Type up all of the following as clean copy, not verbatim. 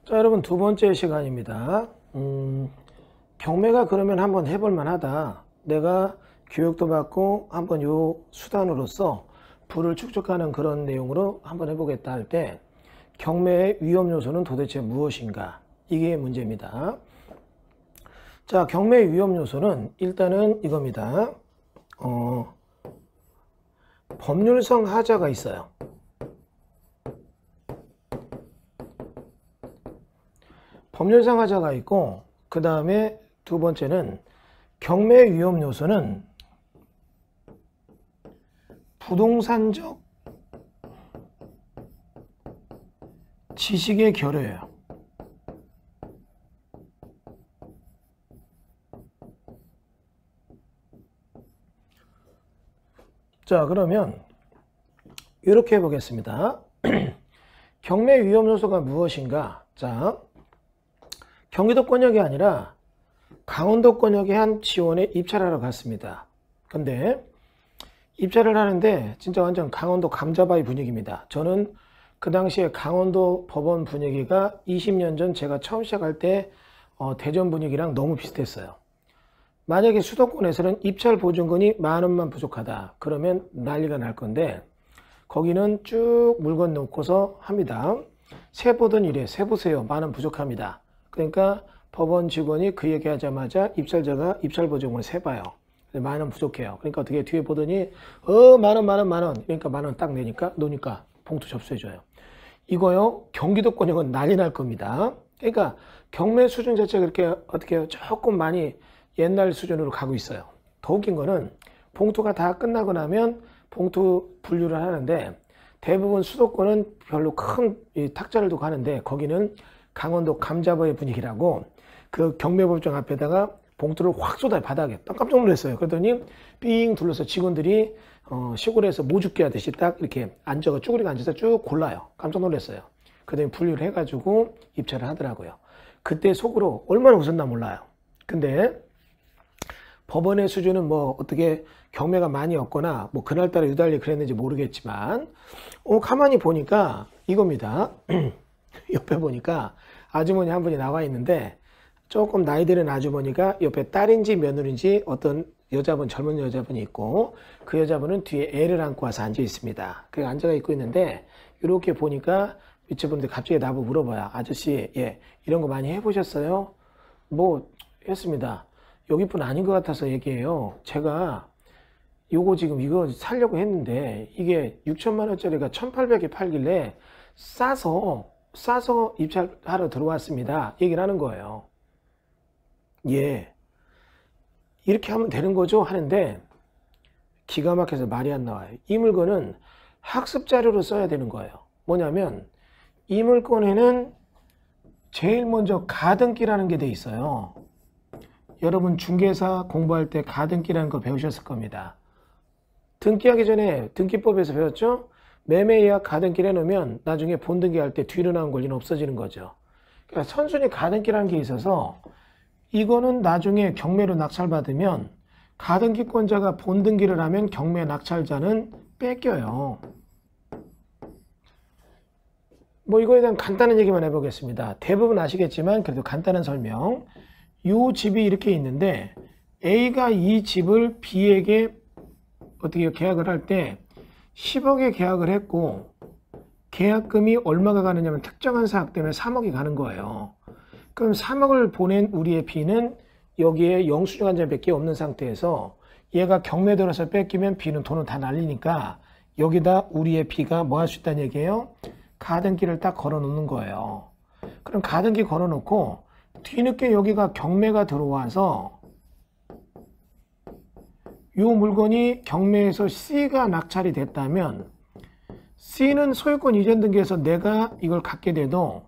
자, 여러분 두 번째 시간입니다. 경매가 그러면 한번 해볼 만하다. 내가 교육도 받고 한번 요 수단으로서 부를 축적하는 그런 내용으로 한번 해보겠다 할 때 경매의 위험 요소는 도대체 무엇인가? 이게 문제입니다. 자, 경매의 위험 요소는 일단은 이겁니다. 법률성 하자가 있어요. 법률상 하자가 있고, 그 다음에 두 번째는 경매 위험 요소는 부동산적 지식의 결여예요. 자, 그러면 이렇게 해보겠습니다. 경매 위험 요소가 무엇인가? 자, 경기도권역이 아니라 강원도권역의 한 지원에 입찰을 하러 갔습니다. 근데 입찰을 하는데 진짜 완전 강원도 감자바위 분위기입니다. 저는 그 당시에 강원도 법원 분위기가 20년 전 제가 처음 시작할 때 대전 분위기랑 너무 비슷했어요. 만약에 수도권에서는 입찰 보증금이 10,000원만 부족하다 그러면 난리가 날 건데, 거기는 쭉 물건 놓고서 합니다. 세 보던 이래, 세 보세요, 10,000원 부족합니다. 그러니까 법원 직원이 그 얘기하자마자 입찰자가 입찰 보증금을 세봐요. 10,000원 부족해요. 그러니까 어떻게 뒤에 보더니 10,000원. 그러니까 10,000원 딱 내니까 놓으니까 봉투 접수해줘요. 이거요, 경기도권역은 난리 날 겁니다. 그러니까 경매 수준 자체가 이렇게 어떻게 해요? 조금 많이 옛날 수준으로 가고 있어요. 더 웃긴 거는 봉투가 다 끝나고 나면 봉투 분류를 하는데, 대부분 수도권은 별로 큰 탁자를 두고 하는데, 거기는 강원도 감자바위 분위기라고 그 경매법정 앞에다가 봉투를 확 쏟아요. 바닥에. 깜짝 놀랐어요. 그러더니 삥 둘러서 직원들이 시골에서 모죽게 하듯이 딱 이렇게 앉아가 쭈그리고 앉아서 쭉 골라요. 깜짝 놀랐어요. 그다음에 분류를 해가지고 입찰을 하더라고요. 그때 속으로 얼마나 웃었나 몰라요. 근데 법원의 수준은 뭐 어떻게 경매가 많이 없거나 뭐 그날따라 유달리 그랬는지 모르겠지만, 가만히 보니까 이겁니다. 옆에 보니까 아주머니 한 분이 나와 있는데, 조금 나이 드는 아주머니가 옆에 딸인지 며느리인지 어떤 여자분, 젊은 여자분이 있고, 그 여자분은 뒤에 애를 안고 와서 앉아 있습니다. 그 앉아 있고 있는데, 이렇게 보니까 밑에 분들 갑자기 나보고 물어봐요. 아저씨, 예, 이런 거 많이 해보셨어요? 뭐 했습니다. 여기 분 아닌 것 같아서 얘기해요. 제가 요거 지금 이거 사려고 했는데 이게 6천만 원짜리가 1,800에 팔길래 싸서 입찰하러 들어왔습니다. 얘기를 하는 거예요. 예, 이렇게 하면 되는 거죠? 하는데 기가 막혀서 말이 안 나와요. 이 물건은 학습 자료로 써야 되는 거예요. 뭐냐면 이 물건에는 제일 먼저 가등기라는 게 돼 있어요. 여러분 중개사 공부할 때 가등기라는 거 배우셨을 겁니다. 등기하기 전에 등기법에서 배웠죠? 매매예약 가등기를 해놓으면 나중에 본등기 할 때 뒤로 나온 권리는 없어지는 거죠. 그러니까 선순위 가등기라는 게 있어서 이거는 나중에 경매로 낙찰받으면 가등기권자가 본등기를 하면 경매 낙찰자는 뺏겨요. 뭐 이거에 대한 간단한 얘기만 해보겠습니다. 대부분 아시겠지만 그래도 간단한 설명. 이 집이 이렇게 있는데 A가 이 집을 B에게 어떻게 계약을 할 때 10억에 계약을 했고, 계약금이 얼마가 가느냐면 특정한 사항 때문에 3억이 가는 거예요. 그럼 3억을 보낸 우리의 B는 여기에 영수증 한 장밖에 없는 상태에서 얘가 경매 들어서 뺏기면 B는 돈은 다 날리니까 여기다 우리의 B가 뭐 할 수 있다는 얘기예요? 가등기를 딱 걸어 놓는 거예요. 그럼 가등기 걸어 놓고 뒤늦게 여기가 경매가 들어와서 이 물건이 경매에서 C가 낙찰이 됐다면 C는 소유권 이전 등기에서 내가 이걸 갖게 돼도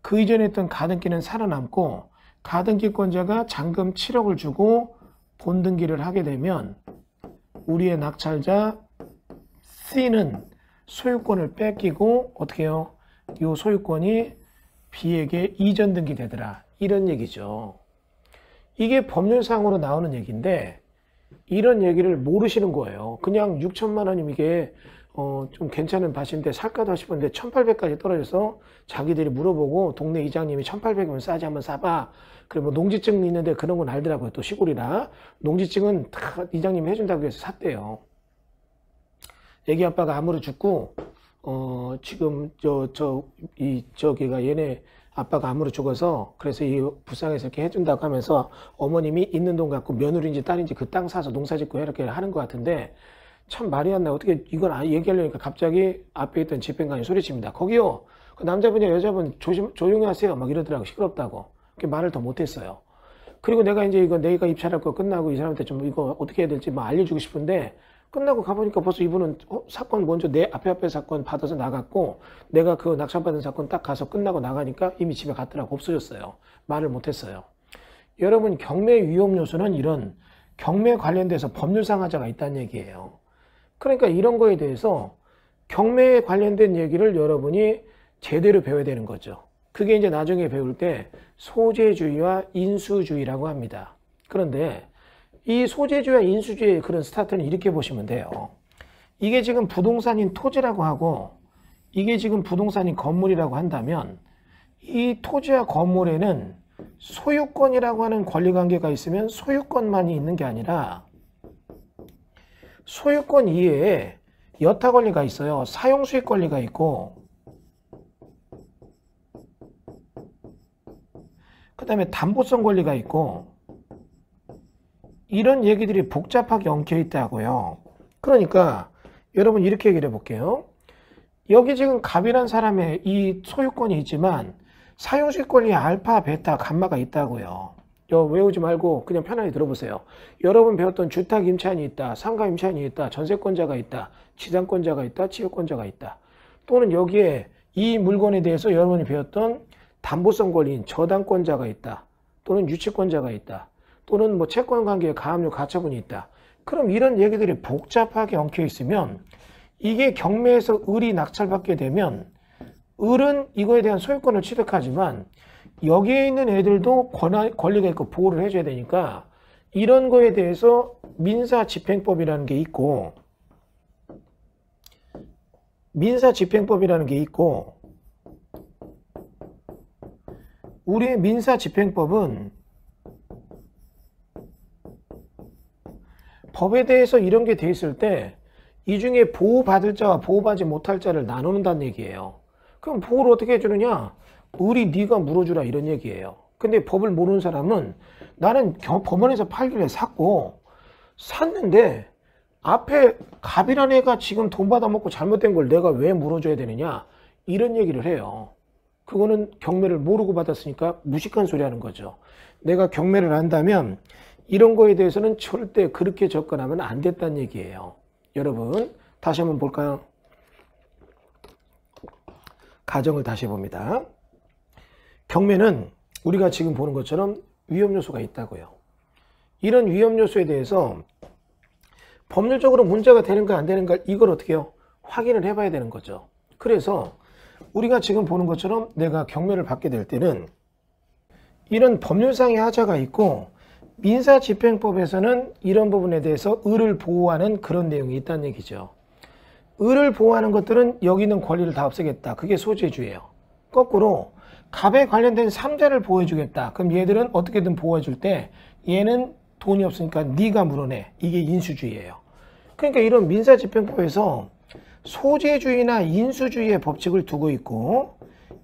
그 이전에 했던 가등기는 살아남고, 가등기권자가 잔금 7억을 주고 본등기를 하게 되면 우리의 낙찰자 C는 소유권을 뺏기고 어떻게 해요? 이 소유권이 B에게 이전 등기 되더라. 이런 얘기죠. 이게 법률상으로 나오는 얘기인데 이런 얘기를 모르시는 거예요. 그냥 6천만 원이면 이게 좀 괜찮은 밭인데 살까도 싶었는데 1800까지 떨어져서 자기들이 물어보고 동네 이장님이 1800이면 싸지 한번 사봐. 그리고 뭐 농지증 있는데 그런 건 알더라고요. 또 시골이라. 농지증은 다 이장님이 해준다고 해서 샀대요. 애기 아빠가 암으로 죽고, 지금 저기가 얘네 아빠가 암으로 죽어서 그래서 이 불쌍해서 이렇게 해준다고 하면서 어머님이 있는 돈 갖고 며느리인지 딸인지 그 땅 사서 농사 짓고 이렇게 하는 것 같은데 참 말이 안 나. 어떻게 이걸 얘기하려니까 갑자기 앞에 있던 집행관이 소리칩니다. 거기요. 그 남자분이나 여자분 조용히 하세요. 막 이러더라고. 시끄럽다고. 말을 더 못했어요. 그리고 내가 이제 이거 내가 입찰할 거 끝나고 이 사람한테 좀 이거 어떻게 해야 될지 막 알려주고 싶은데 끝나고 가보니까 벌써 이분은 사건 먼저 내 앞에 사건 받아서 나갔고 내가 그 낙찰받은 사건 딱 가서 끝나고 나가니까 이미 집에 갔더라고. 없어졌어요. 말을 못했어요. 여러분 경매 위험 요소는 이런 경매 관련돼서 법률상 하자가 있다는 얘기예요. 그러니까 이런 거에 대해서 경매에 관련된 얘기를 여러분이 제대로 배워야 되는 거죠. 그게 이제 나중에 배울 때 소재주의와 인수주의라고 합니다. 그런데 이 소재주의와 인수주의의 그런 스타트는 이렇게 보시면 돼요. 이게 지금 부동산인 토지라고 하고 이게 지금 부동산인 건물이라고 한다면 이 토지와 건물에는 소유권이라고 하는 권리관계가 있으면 소유권만이 있는 게 아니라 소유권 이외에 여타 권리가 있어요. 사용수익 권리가 있고 그 다음에 담보성 권리가 있고 이런 얘기들이 복잡하게 엉켜 있다고요. 그러니까 여러분 이렇게 얘기를 해볼게요. 여기 지금 갑이란 사람의 이 소유권이 있지만 사용수익 권리에 알파, 베타, 감마가 있다고요. 외우지 말고 그냥 편하게 들어보세요. 여러분 배웠던 주택 임차인이 있다, 상가 임차인이 있다, 전세권자가 있다, 지상권자가 있다, 취득권자가 있다. 또는 여기에 이 물건에 대해서 여러분이 배웠던 담보성 권리인 저당권자가 있다, 또는 유치권자가 있다, 또는 뭐 채권관계에 가압류, 가처분이 있다. 그럼 이런 얘기들이 복잡하게 엉켜 있으면 이게 경매에서 을이 낙찰받게 되면 을은 이거에 대한 소유권을 취득하지만 여기에 있는 애들도 권리가 있고 보호를 해줘야 되니까 이런 거에 대해서 민사집행법이라는 게 있고 우리의 민사집행법은 법에 대해서 이런 게 돼 있을 때 이 중에 보호받을 자와 보호받지 못할 자를 나누는다는 얘기예요. 그럼 보호를 어떻게 해주느냐? 을이 네가 물어주라 이런 얘기예요. 근데 법을 모르는 사람은 나는 법원에서 팔길래 샀는데 앞에 갑이란 애가 지금 돈 받아먹고 잘못된 걸 내가 왜 물어줘야 되느냐 이런 얘기를 해요. 그거는 경매를 모르고 받았으니까 무식한 소리 하는 거죠. 내가 경매를 한다면 이런 거에 대해서는 절대 그렇게 접근하면 안 됐다는 얘기예요. 여러분 다시 한번 볼까요? 가정을 다시 봅니다. 경매는 우리가 지금 보는 것처럼 위험 요소가 있다고요. 이런 위험 요소에 대해서 법률적으로 문제가 되는가 안 되는가 이걸 어떻게 해요? 확인을 해봐야 되는 거죠. 그래서 우리가 지금 보는 것처럼 내가 경매를 받게 될 때는 이런 법률상의 하자가 있고 민사집행법에서는 이런 부분에 대해서 을을 보호하는 그런 내용이 있다는 얘기죠. 을을 보호하는 것들은 여기 있는 권리를 다 없애겠다. 그게 소재주예요. 거꾸로 갑에 관련된 삼자를 보호해주겠다. 그럼 얘들은 어떻게든 보호해줄 때 얘는 돈이 없으니까 네가 물어내. 이게 인수주의예요. 그러니까 이런 민사집행법에서 소재주의나 인수주의의 법칙을 두고 있고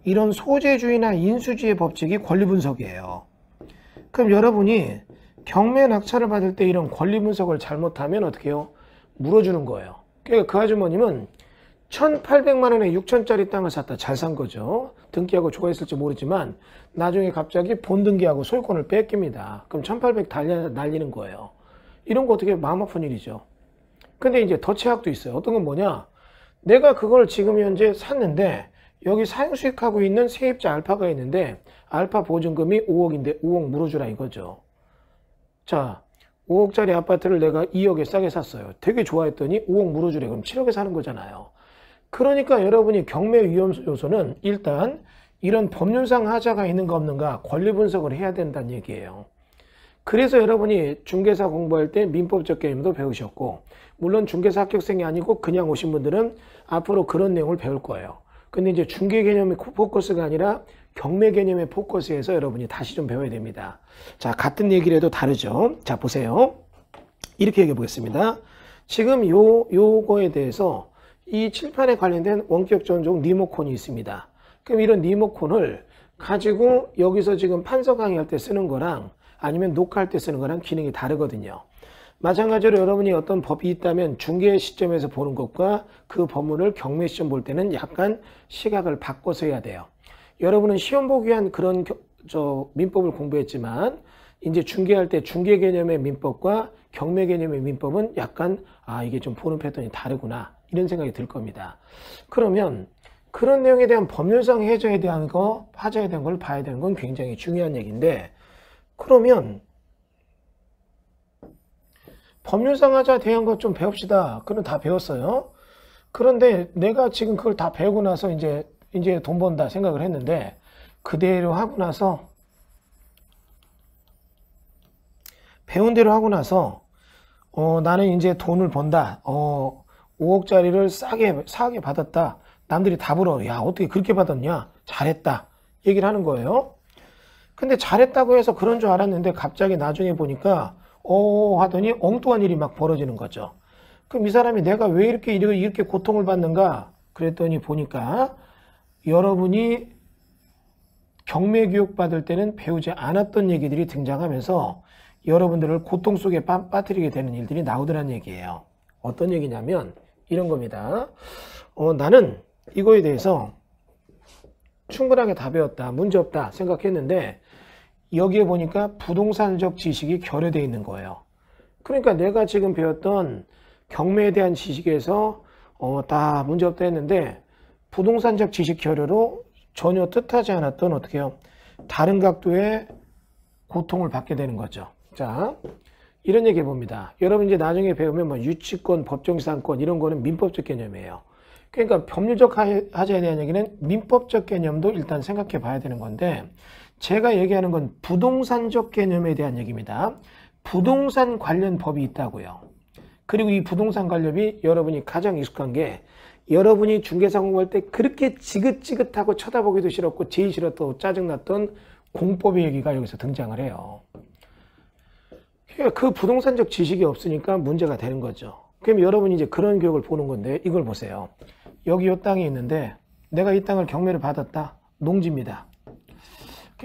이런 소재주의나 인수주의의 법칙이 권리분석이에요. 그럼 여러분이 경매 낙찰을 받을 때 이런 권리분석을 잘못하면 어떻게 해요? 물어주는 거예요. 그러니까 그 아주머님은 1,800만 원에 6천짜리 땅을 샀다. 잘 산 거죠. 등기하고 좋아했을지 모르지만 나중에 갑자기 본등기하고 소유권을 뺏깁니다. 그럼 1,800 날리는 거예요. 이런 거 어떻게 마음 아픈 일이죠. 근데 이제 더 최악도 있어요. 어떤 건 뭐냐? 내가 그걸 지금 현재 샀는데 여기 사용수익하고 있는 세입자 알파가 있는데 알파 보증금이 5억인데 5억 물어주라 이거죠. 자, 5억짜리 아파트를 내가 2억에 싸게 샀어요. 되게 좋아했더니 5억 물어주래. 그럼 7억에 사는 거잖아요. 그러니까 여러분이 경매 위험 요소는 일단 이런 법률상 하자가 있는가 없는가 권리 분석을 해야 된다는 얘기예요. 그래서 여러분이 중개사 공부할 때 민법적 개념도 배우셨고, 물론 중개사 합격생이 아니고 그냥 오신 분들은 앞으로 그런 내용을 배울 거예요. 근데 이제 중개 개념의 포커스가 아니라 경매 개념의 포커스에서 여러분이 다시 좀 배워야 됩니다. 자, 같은 얘기를 해도 다르죠. 자, 보세요. 이렇게 얘기해 보겠습니다. 지금 요거에 대해서 이 칠판에 관련된 원격 전종 리모컨이 있습니다. 그럼 이런 리모컨을 가지고 여기서 지금 판서 강의할 때 쓰는 거랑 아니면 녹화할 때 쓰는 거랑 기능이 다르거든요. 마찬가지로 여러분이 어떤 법이 있다면 중개 시점에서 보는 것과 그 법문을 경매 시점 볼 때는 약간 시각을 바꿔서 해야 돼요. 여러분은 시험 보기 위한 그런 민법을 공부했지만 이제 중개할 때 중개 개념의 민법과 경매 개념의 민법은 약간 이게 좀 보는 패턴이 다르구나 이런 생각이 들 겁니다. 그러면 그런 내용에 대한 법률상 해저에 대한 거, 하자에 대한 걸 봐야 되는 건 굉장히 중요한 얘기인데, 그러면 법률상 하자에 대한 것 좀 배웁시다. 그럼 다 배웠어요. 그런데 내가 지금 그걸 다 배우고 나서 이제 돈 번다 생각을 했는데, 그대로 하고 나서 배운 대로 하고 나서 나는 이제 돈을 번다. 5억짜리를 싸게 받았다. 남들이 다 불어. 야, 어떻게 그렇게 받았냐? 잘했다. 얘기를 하는 거예요. 근데 잘했다고 해서 그런 줄 알았는데 갑자기 나중에 보니까 하더니 엉뚱한 일이 막 벌어지는 거죠. 그럼 이 사람이 내가 왜 이렇게 고통을 받는가? 그랬더니 보니까 여러분이 경매 교육 받을 때는 배우지 않았던 얘기들이 등장하면서 여러분들을 고통 속에 빠뜨리게 되는 일들이 나오더란 얘기예요. 어떤 얘기냐면 이런 겁니다. 나는 이거에 대해서 충분하게 다 배웠다, 문제없다 생각했는데 여기에 보니까 부동산적 지식이 결여되어 있는 거예요. 그러니까 내가 지금 배웠던 경매에 대한 지식에서 다 문제없다 했는데 부동산적 지식 결여로 전혀 뜻하지 않았던 어떻게 해요? 다른 각도의 고통을 받게 되는 거죠. 자, 이런 얘기 해봅니다. 여러분 이제 나중에 배우면 뭐 유치권, 법정지상권 이런 거는 민법적 개념이에요. 그러니까 법률적 하자에 대한 얘기는 민법적 개념도 일단 생각해 봐야 되는 건데, 제가 얘기하는 건 부동산적 개념에 대한 얘기입니다. 부동산 관련 법이 있다고요. 그리고 이 부동산 관련이 여러분이 가장 익숙한 게, 여러분이 중개사 공부할 때 그렇게 지긋지긋하고 쳐다보기도 싫었고 제일 싫었고 짜증났던 공법의 얘기가 여기서 등장을 해요. 그 부동산적 지식이 없으니까 문제가 되는 거죠. 그럼 여러분이 이제 그런 교육을 보는 건데, 이걸 보세요. 여기 이 땅이 있는데 내가 이 땅을 경매를 받았다. 농지입니다.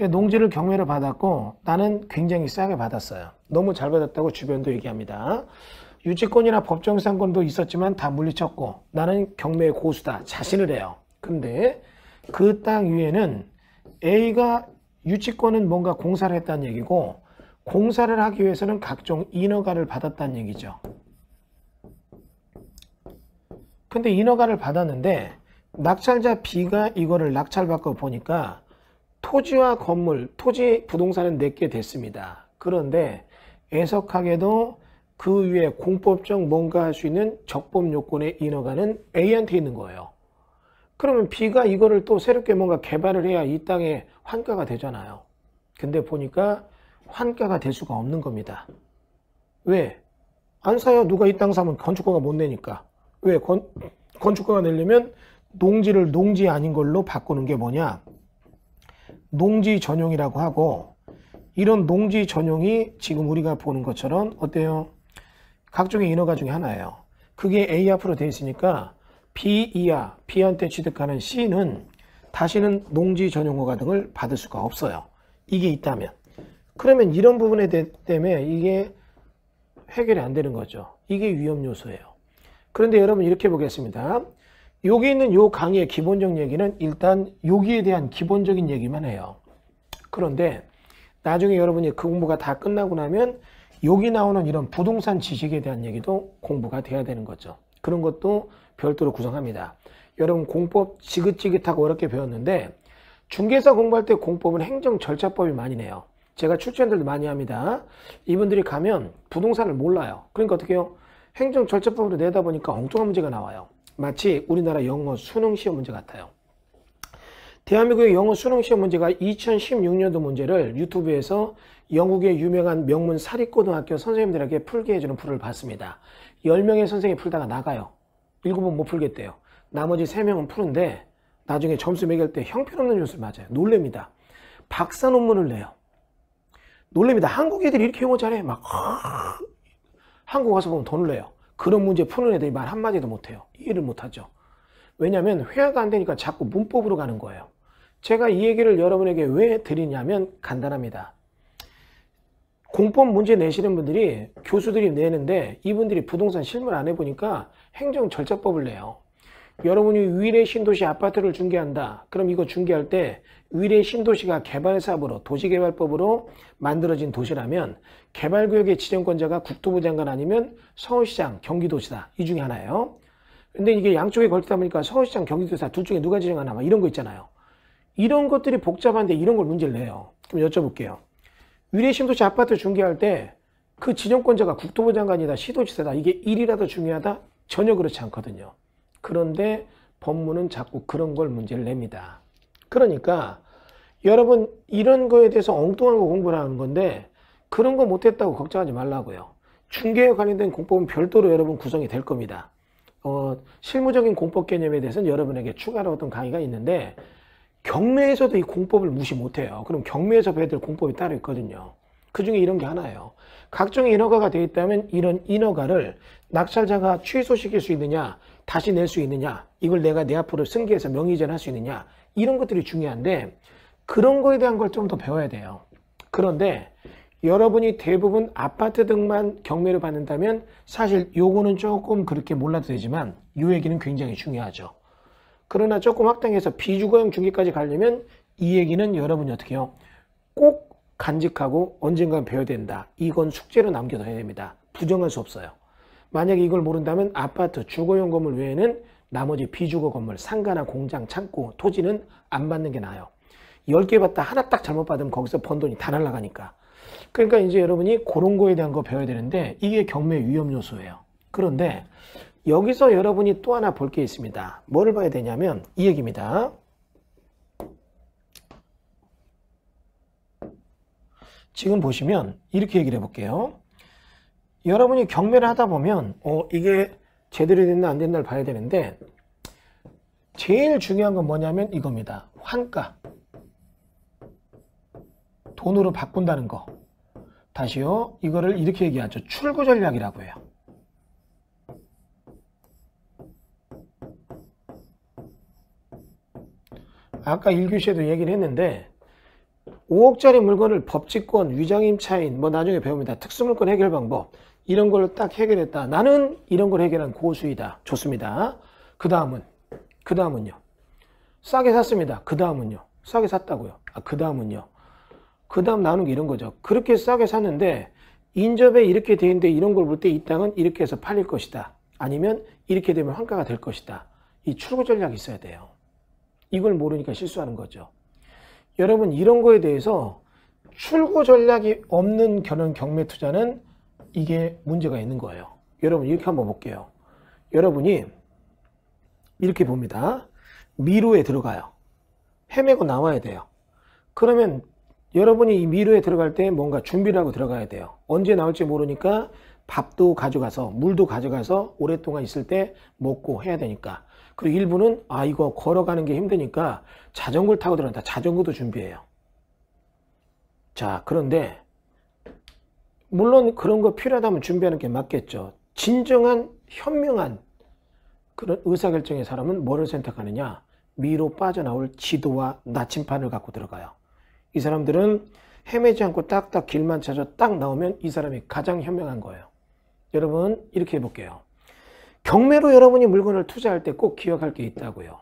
농지를 경매를 받았고 나는 굉장히 싸게 받았어요. 너무 잘 받았다고 주변도 얘기합니다. 유치권이나 법정지상권도 있었지만 다 물리쳤고 나는 경매의 고수다 자신을 해요. 근데 그 땅 위에는 A가 유치권은 뭔가 공사를 했다는 얘기고 공사를 하기 위해서는 각종 인허가를 받았다는 얘기죠. 근데 인허가를 받았는데 낙찰자 B가 이거를 낙찰받고 보니까 토지와 건물, 토지 부동산은 내게 됐습니다. 그런데 애석하게도 그 위에 공법적 뭔가 할 수 있는 적법 요건의 인허가는 A한테 있는 거예요. 그러면 B가 이거를 또 새롭게 뭔가 개발을 해야 이 땅에 환가가 되잖아요. 근데 보니까 환가가 될 수가 없는 겁니다. 왜? 안 사요. 누가 이 땅 사면 건축가가 못 내니까. 왜? 건축가가 내려면 농지를 농지 아닌 걸로 바꾸는 게 뭐냐? 농지 전용이라고 하고, 이런 농지 전용이 지금 우리가 보는 것처럼 어때요? 각종의 인허가 중에 하나예요. 그게 A 앞으로 되어 있으니까 B 이하, B한테 취득하는 C는 다시는 농지 전용 허가 등을 받을 수가 없어요. 이게 있다면. 그러면 이런 부분에 때문에 이게 해결이 안 되는 거죠. 이게 위험 요소예요. 그런데 여러분 이렇게 보겠습니다. 여기 있는 요 강의의 기본적 얘기는 일단 여기에 대한 기본적인 얘기만 해요. 그런데 나중에 여러분이 그 공부가 다 끝나고 나면 여기 나오는 이런 부동산 지식에 대한 얘기도 공부가 돼야 되는 거죠. 그런 것도 별도로 구성합니다. 여러분 공법 지긋지긋하고 어렵게 배웠는데 중개사 공부할 때 공법은 행정 절차법이 많이 내요. 제가 출제원들도 많이 합니다. 이분들이 가면 부동산을 몰라요. 그러니까 어떻게 해요? 행정 절차법으로 내다 보니까 엉뚱한 문제가 나와요. 마치 우리나라 영어 수능 시험 문제 같아요. 대한민국의 영어 수능 시험 문제가 2016년도 문제를 유튜브에서 영국의 유명한 명문 사립고등학교 선생님들에게 풀게 해주는 풀을 봤습니다. 10명의 선생님이 풀다가 나가요. 7번 못 풀겠대요. 나머지 3명은 푸는데 나중에 점수 매길 때 형편없는 점수를 맞아요. 놀랍니다. 박사 논문을 내요. 놀랍니다. 한국 애들이 이렇게 영어 잘해. 막 한국 와서 보면 더 놀래요. 그런 문제 푸는 애들이 말 한마디도 못해요. 이해를 못하죠. 왜냐하면 회화가 안 되니까 자꾸 문법으로 가는 거예요. 제가 이 얘기를 여러분에게 왜 드리냐면 간단합니다. 공법 문제 내시는 분들이 교수들이 내는데 이분들이 부동산 실무를 안 해보니까 행정절차법을 내요. 여러분이 위례 신도시 아파트를 중개한다. 그럼 이거 중개할 때 위례 신도시가 개발사업으로 도시개발법으로 만들어진 도시라면 개발구역의 지정권자가 국토부 장관 아니면 서울시장, 경기도지사 이 중에 하나예요. 근데 이게 양쪽에 걸치다 보니까 서울시장, 경기도지사 둘 중에 누가 지정하나 막 이런 거 있잖아요. 이런 것들이 복잡한데 이런 걸 문제를 내요. 그럼 여쭤볼게요. 위례 신도시 아파트 중개할 때 그 지정권자가 국토부 장관이다, 시도지사다. 이게 일이라도 중요하다? 전혀 그렇지 않거든요. 그런데 법무는 자꾸 그런 걸 문제를 냅니다. 그러니까 여러분 이런 거에 대해서 엉뚱한 거 공부를 하는 건데 그런 거 못했다고 걱정하지 말라고요. 중개에 관련된 공법은 별도로 여러분 구성이 될 겁니다. 실무적인 공법 개념에 대해서는 여러분에게 추가로 어떤 강의가 있는데 경매에서도 이 공법을 무시 못해요. 그럼 경매에서 배워야 될 공법이 따로 있거든요. 그 중에 이런 게 하나예요. 각종의 인허가가 되어 있다면 이런 인허가를 낙찰자가 취소시킬 수 있느냐, 다시 낼 수 있느냐, 이걸 내가 내 앞으로 승계해서 명의이전 할 수 있느냐, 이런 것들이 중요한데 그런 거에 대한 걸 좀 더 배워야 돼요. 그런데 여러분이 대부분 아파트 등만 경매를 받는다면 사실 요거는 조금 그렇게 몰라도 되지만 이 얘기는 굉장히 중요하죠. 그러나 조금 확장해서 비주거형 중개까지 가려면 이 얘기는 여러분이 어떻게 해요? 꼭 간직하고 언젠간 배워야 된다. 이건 숙제로 남겨둬야 됩니다. 부정할 수 없어요. 만약에 이걸 모른다면 아파트, 주거용 건물 외에는 나머지 비주거 건물, 상가나 공장, 창고, 토지는 안 받는 게 나아요. 10개 받다 하나 딱 잘못 받으면 거기서 번 돈이 다 날아가니까. 그러니까 이제 여러분이 그런 거에 대한 거 배워야 되는데 이게 경매 위험 요소예요. 그런데 여기서 여러분이 또 하나 볼 게 있습니다. 뭐를 봐야 되냐면 이 얘기입니다. 지금 보시면 이렇게 얘기를 해볼게요. 여러분이 경매를 하다 보면 이게 제대로 됐나 안 됐나를 봐야 되는데 제일 중요한 건 뭐냐면 이겁니다. 환가. 돈으로 바꾼다는 거. 다시요. 이거를 이렇게 얘기하죠. 출구 전략이라고 해요. 아까 1교시에도 얘기를 했는데 5억짜리 물건을 법치권, 위장임차인, 뭐 나중에 배웁니다. 특수물건 해결 방법 이런 걸 딱 해결했다. 나는 이런 걸 해결한 고수이다. 좋습니다. 그 다음은요. 싸게 샀습니다. 그 다음은요. 싸게 샀다고요. 그 다음은요. 그 다음 나오는 게 이런 거죠. 그렇게 싸게 샀는데 인접에 이렇게 돼 있는데 이런 걸 볼 때 이 땅은 이렇게 해서 팔릴 것이다. 아니면 이렇게 되면 환가가 될 것이다. 이 출구 전략이 있어야 돼요. 이걸 모르니까 실수하는 거죠. 여러분 이런 거에 대해서 출구 전략이 없는 그런 경매 투자는 이게 문제가 있는 거예요. 여러분 이렇게 한번 볼게요. 여러분이 이렇게 봅니다. 미루에 들어가요. 헤매고 나와야 돼요. 그러면 여러분이 이 미루에 들어갈 때 뭔가 준비를 하고 들어가야 돼요. 언제 나올지 모르니까 밥도 가져가서 물도 가져가서 오랫동안 있을 때 먹고 해야 되니까. 그리고 일부는 이거 걸어가는 게 힘드니까 자전거를 타고 들어간다. 자전거도 준비해요. 자, 그런데 물론 그런 거 필요하다면 준비하는 게 맞겠죠. 진정한 현명한 그런 의사결정의 사람은 뭐를 선택하느냐? 미로 빠져나올 지도와 나침판을 갖고 들어가요. 이 사람들은 헤매지 않고 딱딱 길만 찾아 딱 나오면 이 사람이 가장 현명한 거예요. 여러분 이렇게 해볼게요. 경매로 여러분이 물건을 투자할 때 꼭 기억할 게 있다고요.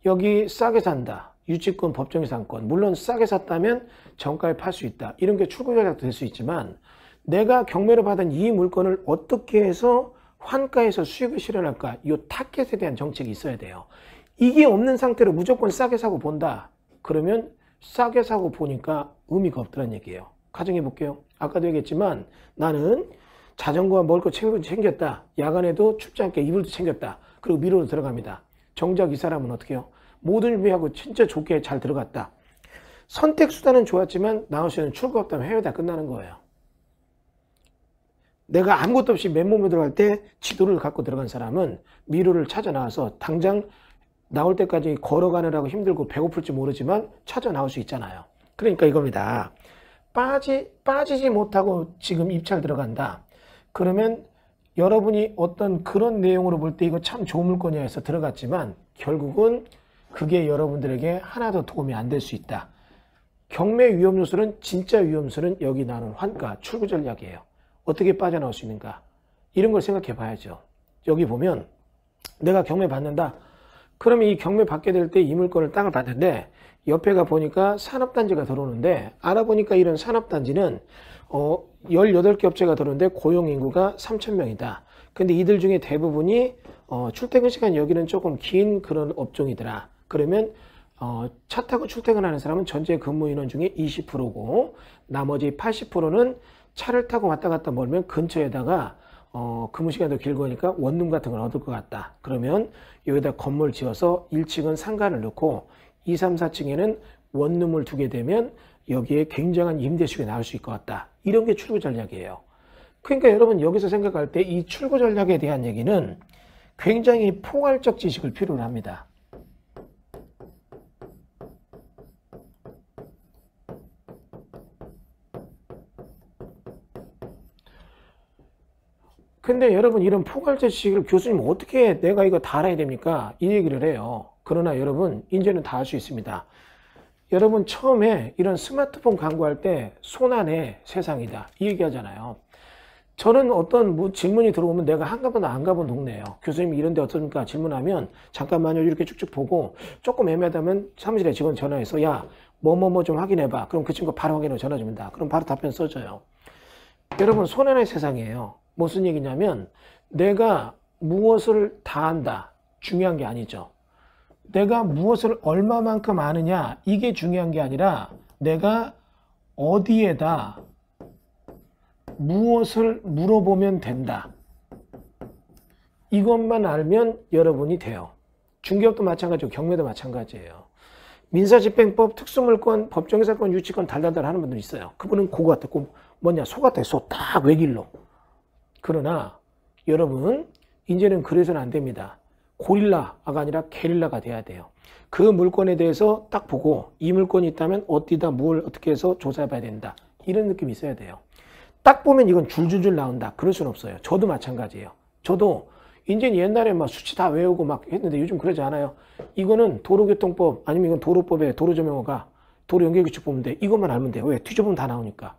여기 싸게 산다. 유치권, 법정이상권. 물론 싸게 샀다면 정가에 팔 수 있다. 이런 게 출구 전략도 될 수 있지만 내가 경매로 받은 이 물건을 어떻게 해서 환가에서 수익을 실현할까? 이 타겟에 대한 정책이 있어야 돼요. 이게 없는 상태로 무조건 싸게 사고 본다. 그러면 싸게 사고 보니까 의미가 없다는 얘기예요. 가정해 볼게요. 아까도 얘기했지만 나는 자전거와 먹을 거 챙겼다. 야간에도 춥지 않게 이불도 챙겼다. 그리고 미로로 들어갑니다. 정작 이 사람은 어떻게 해요? 모든 준비하고 진짜 좋게 잘 들어갔다. 선택 수단은 좋았지만 나올 수 있는 출구가 없다면 해외다 끝나는 거예요. 내가 아무것도 없이 맨몸으로 들어갈 때 지도를 갖고 들어간 사람은 미로를 찾아 나와서 당장 나올 때까지 걸어가느라고 힘들고 배고플지 모르지만 찾아 나올 수 있잖아요. 그러니까 이겁니다. 빠지지 못하고 지금 입찰 들어간다. 그러면 여러분이 어떤 그런 내용으로 볼 때 이거 참 좋은 물건이야 해서 들어갔지만 결국은 그게 여러분들에게 하나도 도움이 안 될 수 있다. 경매 위험 요소는 진짜 위험 요소는 여기 나오는 환가, 출구 전략이에요. 어떻게 빠져나올 수 있는가? 이런 걸 생각해 봐야죠. 여기 보면 내가 경매 받는다. 그러면 이 경매 받게 될 때 이 물건을 땅을 받는데 옆에가 보니까 산업단지가 들어오는데 알아보니까 이런 산업단지는 18개 업체가 들어오는데 고용인구가 3,000명이다. 근데 이들 중에 대부분이 출퇴근 시간이 여기는 조금 긴 그런 업종이더라. 그러면 차 타고 출퇴근하는 사람은 전체 근무 인원 중에 20%고 나머지 80%는 차를 타고 왔다 갔다 멀면 근처에다가 근무 시간도 길고 하니까 원룸 같은 걸 얻을 것 같다. 그러면 여기다 건물 지어서 1층은 상가를 넣고 2, 3, 4층에는 원룸을 두게 되면 여기에 굉장한 임대수익이 나올 수 있을 것 같다. 이런 게 출구 전략이에요. 그러니까 여러분 여기서 생각할 때 이 출구 전략에 대한 얘기는 굉장히 포괄적 지식을 필요로 합니다. 근데 여러분 이런 포괄적 지식을 교수님 어떻게 내가 이거 다 알아야 됩니까? 이 얘기를 해요. 그러나 여러분 이제는 다 할 수 있습니다. 여러분 처음에 이런 스마트폰 광고할 때 손안의 세상이다 이 얘기 하잖아요. 저는 어떤 질문이 들어오면 내가 한 번도 안 가본 동네예요. 교수님 이런 데 어떻습니까? 질문하면 잠깐만요 이렇게 쭉쭉 보고 조금 애매하다면 사무실에 직원 전화해서 야 뭐뭐뭐 좀 확인해봐. 그럼 그 친구 바로 확인하고 전화 줍니다. 그럼 바로 답변 써줘요. 여러분 손안의 세상이에요. 무슨 얘기냐면 내가 무엇을 다 안다 중요한 게 아니죠. 내가 무엇을 얼마만큼 아느냐 이게 중요한 게 아니라 내가 어디에다 무엇을 물어보면 된다. 이것만 알면 여러분이 돼요. 중개업도 마찬가지고 경매도 마찬가지예요. 민사집행법, 특수물권, 법정사건, 유치권 달달달 하는 분들 있어요. 그분은 그거 같아. 뭐냐 소 같아. 소 딱 외길로. 그러나 여러분 이제는 그래서는 안 됩니다. 고릴라가 아니라 게릴라가 돼야 돼요. 그 물건에 대해서 딱 보고 이 물건이 있다면 어디다 뭘 어떻게 해서 조사해 봐야 된다. 이런 느낌이 있어야 돼요. 딱 보면 이건 줄줄줄 나온다. 그럴 수는 없어요. 저도 마찬가지예요. 저도 이제 옛날에 막 수치 다 외우고 막 했는데 요즘 그러지 않아요. 이거는 도로교통법 아니면 이건 도로법에 도로조명호가 도로연결규칙 보면 돼. 이것만 알면 돼요. 왜? 뒤져보면 다 나오니까.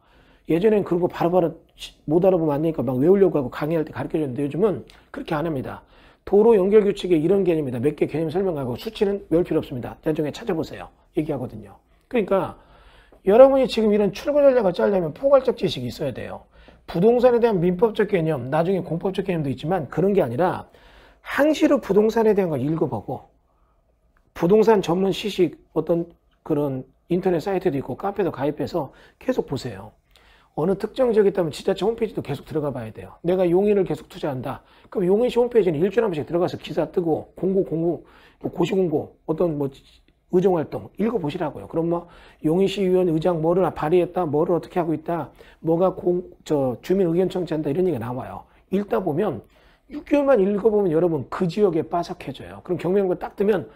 예전엔 그런 거 바로바로 못 알아보면 안 되니까 막 외우려고 하고 강의할 때 가르쳐줬는데 요즘은 그렇게 안 합니다. 도로 연결 규칙에 이런 개념이다. 몇 개 개념 설명하고 수치는 외울 필요 없습니다. 나중에 찾아보세요. 얘기하거든요. 그러니까 여러분이 지금 이런 출구 전략을 짜려면 포괄적 지식이 있어야 돼요. 부동산에 대한 민법적 개념, 나중에 공법적 개념도 있지만 그런 게 아니라 항시로 부동산에 대한 걸 읽어보고 부동산 전문 시식 어떤 그런 인터넷 사이트도 있고 카페도 가입해서 계속 보세요. 어느 특정 지역에 있다면 지자체 홈페이지도 계속 들어가 봐야 돼요. 내가 용인을 계속 투자한다. 그럼 용인시 홈페이지는 일주일에 한 번씩 들어가서 기사 뜨고 공고, 고시공고, 어떤 의정활동 읽어보시라고요. 그럼 뭐 용인시의원 의장 뭐를 발의했다, 뭐를 어떻게 하고 있다, 뭐가 주민의견청취한다 이런 얘기가 나와요. 읽다 보면 6개월만 읽어보면 여러분 그 지역에 빠삭해져요. 그럼 경매연구 딱 뜨면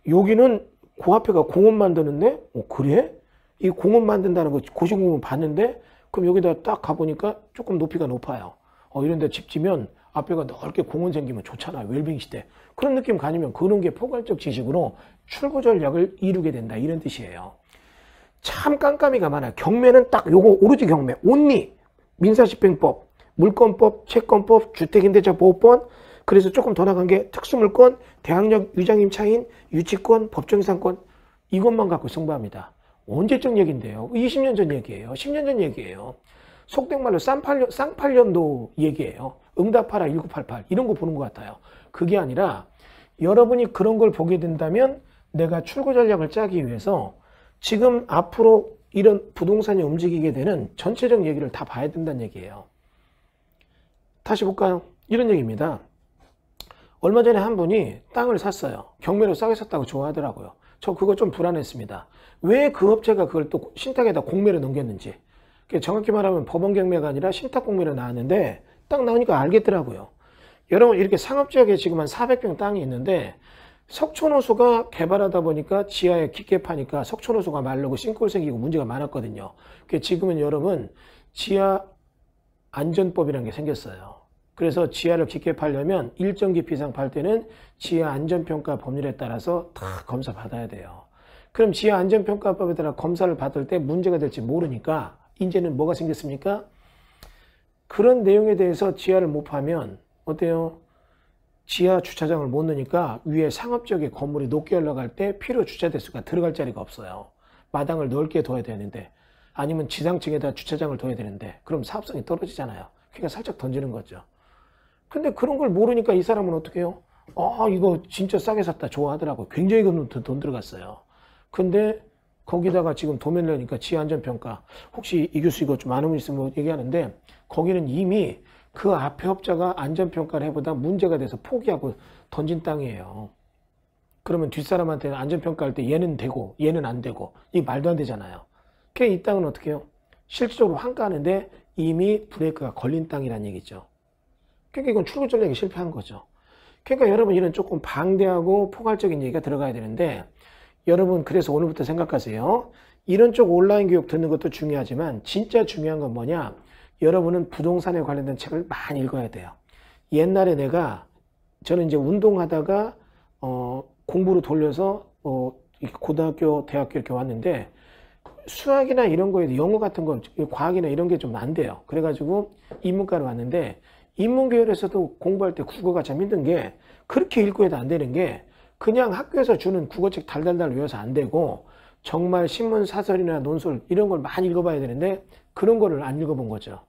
여기는 그 앞에가 공원 만드는데 그래? 이 공원 만든다는 거 고시공원 봤는데 그럼 여기다 딱 가보니까 조금 높이가 높아요. 이런 데 집 지면 앞에가 넓게 공원 생기면 좋잖아요. 웰빙 시대. 그런 느낌 가지면 그런 게 포괄적 지식으로 출구 전략을 이루게 된다. 이런 뜻이에요. 참 깜깜이가 많아요. 경매는 딱 요거 오로지 경매. 온리 민사집행법, 물권법, 채권법, 주택임대차보호법 그래서 조금 더 나간 게 특수물권, 대항력 유장임차인, 유치권, 법정이상권 이것만 갖고 승부합니다. 언제적 얘기인데요? 20년 전 얘기예요. 10년 전 얘기예요. 속된 말로 쌍팔년도 얘기예요. 응답하라 1988 이런 거 보는 것 같아요. 그게 아니라 여러분이 그런 걸 보게 된다면 내가 출구 전략을 짜기 위해서 지금 앞으로 이런 부동산이 움직이게 되는 전체적 얘기를 다 봐야 된다는 얘기예요. 다시 볼까요? 이런 얘기입니다. 얼마 전에 한 분이 땅을 샀어요. 경매로 싸게 샀다고 좋아하더라고요. 저 그거 좀 불안했습니다. 왜 그 업체가 그걸 또 신탁에다 공매로 넘겼는지. 정확히 말하면 법원 경매가 아니라 신탁 공매로 나왔는데 딱 나오니까 알겠더라고요. 여러분 이렇게 상업지역에 지금 한 400평 땅이 있는데 석촌호수가 개발하다 보니까 지하에 깊게 파니까 석촌호수가 마르고 싱크홀 생기고 문제가 많았거든요. 지금은 여러분 지하 안전법이라는 게 생겼어요. 그래서 지하를 깊게 파려면 일정 깊이 이상 팔 때는 지하 안전평가 법률에 따라서 다 검사 받아야 돼요. 그럼 지하 안전평가법에 따라 검사를 받을 때 문제가 될지 모르니까 이제는 뭐가 생겼습니까? 그런 내용에 대해서 지하를 못 파면 어때요? 지하 주차장을 못 넣으니까 위에 상업지역의 건물이 높게 올라갈 때 필요 주차 대수가 들어갈 자리가 없어요. 마당을 넓게 둬야 되는데 아니면 지상층에다 주차장을 둬야 되는데 그럼 사업성이 떨어지잖아요. 그러니까 살짝 던지는 거죠. 근데 그런 걸 모르니까 이 사람은 어떻게 해요? 이거 진짜 싸게 샀다 좋아하더라고요. 굉장히 돈 들어갔어요. 근데 거기다가 지금 도면 내니까 지하안전평가 혹시 이 교수 이거 좀 아는 분 있으면 얘기하는데 거기는 이미 그 앞에 업자가 안전평가를 해보다 문제가 돼서 포기하고 던진 땅이에요. 그러면 뒷사람한테는 안전평가할 때 얘는 되고 얘는 안 되고 이 말도 안 되잖아요. 그러니까 이 땅은 어떻게 해요? 실질적으로 환가하는데 이미 브레이크가 걸린 땅이라는 얘기죠. 그러니까 이건 출구 전략이 실패한 거죠. 그러니까 여러분 이런 조금 방대하고 포괄적인 얘기가 들어가야 되는데 여러분 그래서 오늘부터 생각하세요. 이런 쪽 온라인 교육 듣는 것도 중요하지만 진짜 중요한 건 뭐냐? 여러분은 부동산에 관련된 책을 많이 읽어야 돼요. 옛날에 저는 이제 운동하다가 공부로 돌려서 고등학교, 대학교 이렇게 왔는데 수학이나 이런 거에 영어 같은 거, 과학이나 이런 게 좀 안 돼요. 그래가지고 인문과로 왔는데 인문계열에서도 공부할 때 국어가 참 힘든 게 그렇게 읽고 해도 안 되는 게 그냥 학교에서 주는 국어책 달달달 외워서 안 되고 정말 신문 사설이나 논술 이런 걸 많이 읽어봐야 되는데 그런 거를 안 읽어본 거죠.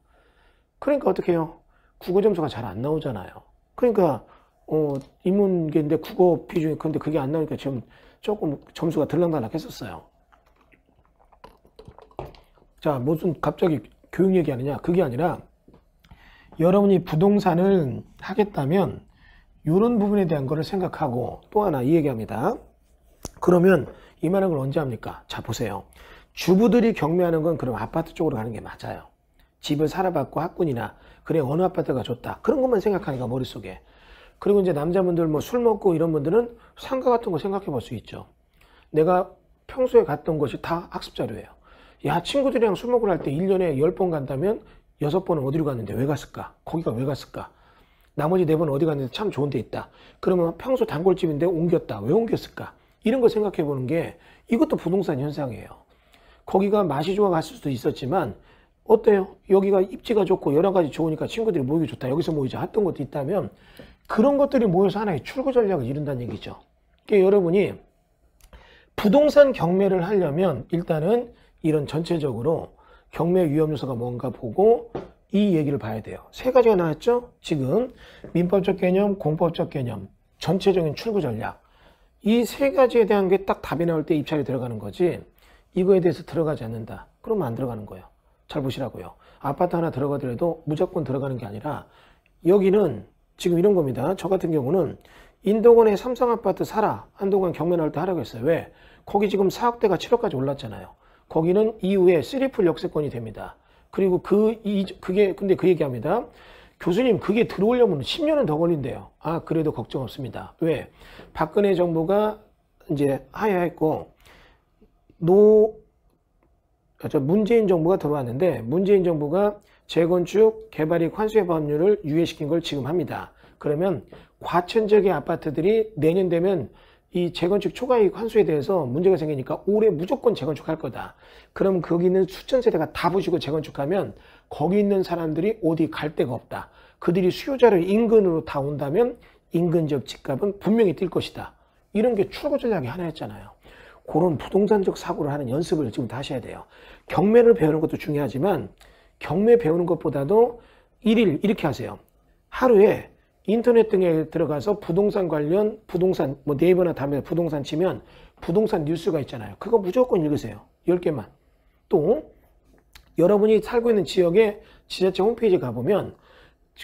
그러니까 어떻게 해요? 국어 점수가 잘 안 나오잖아요. 그러니까 인문계인데 국어 비중이 큰데 그게 안 나오니까 지금 조금 점수가 들락날락 했었어요. 자, 무슨 갑자기 교육 얘기하느냐? 그게 아니라 여러분이 부동산을 하겠다면 이런 부분에 대한 거를 생각하고 또 하나 이 얘기합니다. 그러면 이만한 걸 언제 합니까? 자, 보세요. 주부들이 경매하는 건 그럼 아파트 쪽으로 가는 게 맞아요. 집을 살아봤고 학군이나 그래 어느 아파트가 좋다. 그런 것만 생각하니까 머릿속에. 그리고 이제 남자분들 뭐 술 먹고 이런 분들은 상가 같은 거 생각해 볼 수 있죠. 내가 평소에 갔던 곳이 다 학습 자료예요. 야, 친구들이랑 술 먹으러 할 때 1년에 10번 간다면 6번은 어디로 갔는데 왜 갔을까? 거기가 왜 갔을까? 나머지 4번은 어디 갔는데 참 좋은 데 있다. 그러면 평소 단골집인데 옮겼다. 왜 옮겼을까? 이런 거 생각해 보는 게 이것도 부동산 현상이에요. 거기가 맛이 좋아 갔을 수도 있었지만 어때요? 여기가 입지가 좋고 여러 가지 좋으니까 친구들이 모이기 좋다. 여기서 모이자 했던 것도 있다면 그런 것들이 모여서 하나의 출구 전략을 이룬다는 얘기죠. 그러니까 여러분이 부동산 경매를 하려면 일단은 이런 전체적으로 경매 위험 요소가 뭔가 보고 이 얘기를 봐야 돼요. 3가지가 나왔죠? 지금 민법적 개념, 공법적 개념, 전체적인 출구 전략. 이 3가지에 대한 게 딱 답이 나올 때 입찰이 들어가는 거지 이거에 대해서 들어가지 않는다. 그러면 안 들어가는 거예요. 잘 보시라고요. 아파트 하나 들어가더라도 무조건 들어가는 게 아니라 여기는 지금 이런 겁니다. 저 같은 경우는 인도권에 삼성아파트 사라. 한동안 경매 나올 때 하라고 했어요. 왜? 거기 지금 4억대가 7억까지 올랐잖아요. 거기는 이후에 3풀 역세권이 됩니다. 그리고 근데 그 얘기합니다. 교수님, 그게 들어오려면 10년은 더 걸린대요. 아, 그래도 걱정 없습니다. 왜? 박근혜 정부가 이제 하야했고, 문재인 정부가 들어왔는데, 문재인 정부가 재건축 개발이익 환수의 법률을 유예시킨 걸 지금 합니다. 그러면 과천지역의 아파트들이 내년 되면 이 재건축 초과이익 환수에 대해서 문제가 생기니까 올해 무조건 재건축할 거다. 그럼 거기 있는 수천 세대가 다 부시고 재건축하면 거기 있는 사람들이 어디 갈 데가 없다. 그들이 수요자를 인근으로 다 온다면 인근 지역 집값은 분명히 뛸 것이다. 이런 게 출구 전략이 하나였잖아요. 그런 부동산적 사고를 하는 연습을 지금 하셔야 돼요. 경매를 배우는 것도 중요하지만 경매 배우는 것보다도 1일 이렇게 하세요. 하루에 인터넷 등에 들어가서 부동산 관련 뭐 네이버나 다음에 부동산 치면 부동산 뉴스가 있잖아요. 그거 무조건 읽으세요. 10개만. 또 여러분이 살고 있는 지역에 지자체 홈페이지 가보면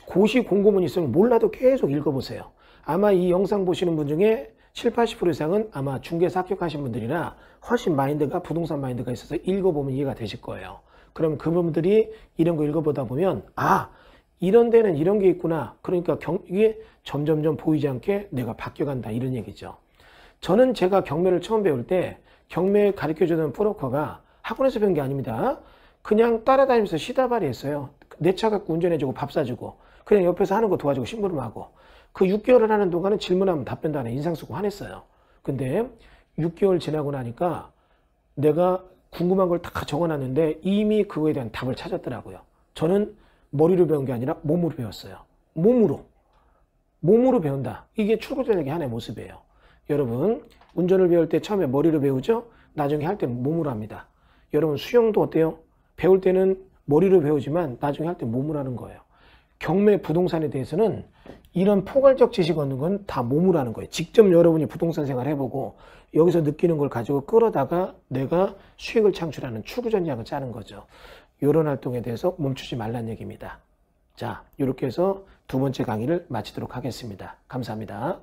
고시 공고문 있으면 몰라도 계속 읽어보세요. 아마 이 영상 보시는 분 중에 70~80% 이상은 아마 중개사 합격하신 분들이라 훨씬 마인드가 부동산 마인드가 있어서 읽어보면 이해가 되실 거예요. 그럼 그분들이 이런 거 읽어보다 보면 아 이런 데는 이런 게 있구나. 그러니까 이게 점점점 보이지 않게 내가 바뀌어간다 이런 얘기죠. 저는 제가 경매를 처음 배울 때 경매 가르쳐주던 브로커가 학원에서 배운 게 아닙니다. 그냥 따라다니면서 시다발이 했어요. 내 차 갖고 운전해주고 밥 사주고 그냥 옆에서 하는 거 도와주고 심부름하고 그 6개월을 하는 동안은 질문하면 답변도 안 해. 인상 쓰고 화냈어요. 근데 6개월 지나고 나니까 내가 궁금한 걸 다 적어놨는데 이미 그거에 대한 답을 찾았더라고요. 저는 머리로 배운 게 아니라 몸으로 배웠어요. 몸으로 배운다. 이게 출구 전략의 하나의 모습이에요. 여러분 운전을 배울 때 처음에 머리로 배우죠. 나중에 할 때는 몸으로 합니다. 여러분 수영도 어때요? 배울 때는 머리로 배우지만 나중에 할 때 몸으로 하는 거예요. 경매 부동산에 대해서는 이런 포괄적 지식 얻는 건 다 몸으로 하는 거예요. 직접 여러분이 부동산 생활 해보고 여기서 느끼는 걸 가지고 끌어다가 내가 수익을 창출하는 출구 전략을 짜는 거죠. 이런 활동에 대해서 멈추지 말란 얘기입니다. 자, 이렇게 해서 두 번째 강의를 마치도록 하겠습니다. 감사합니다.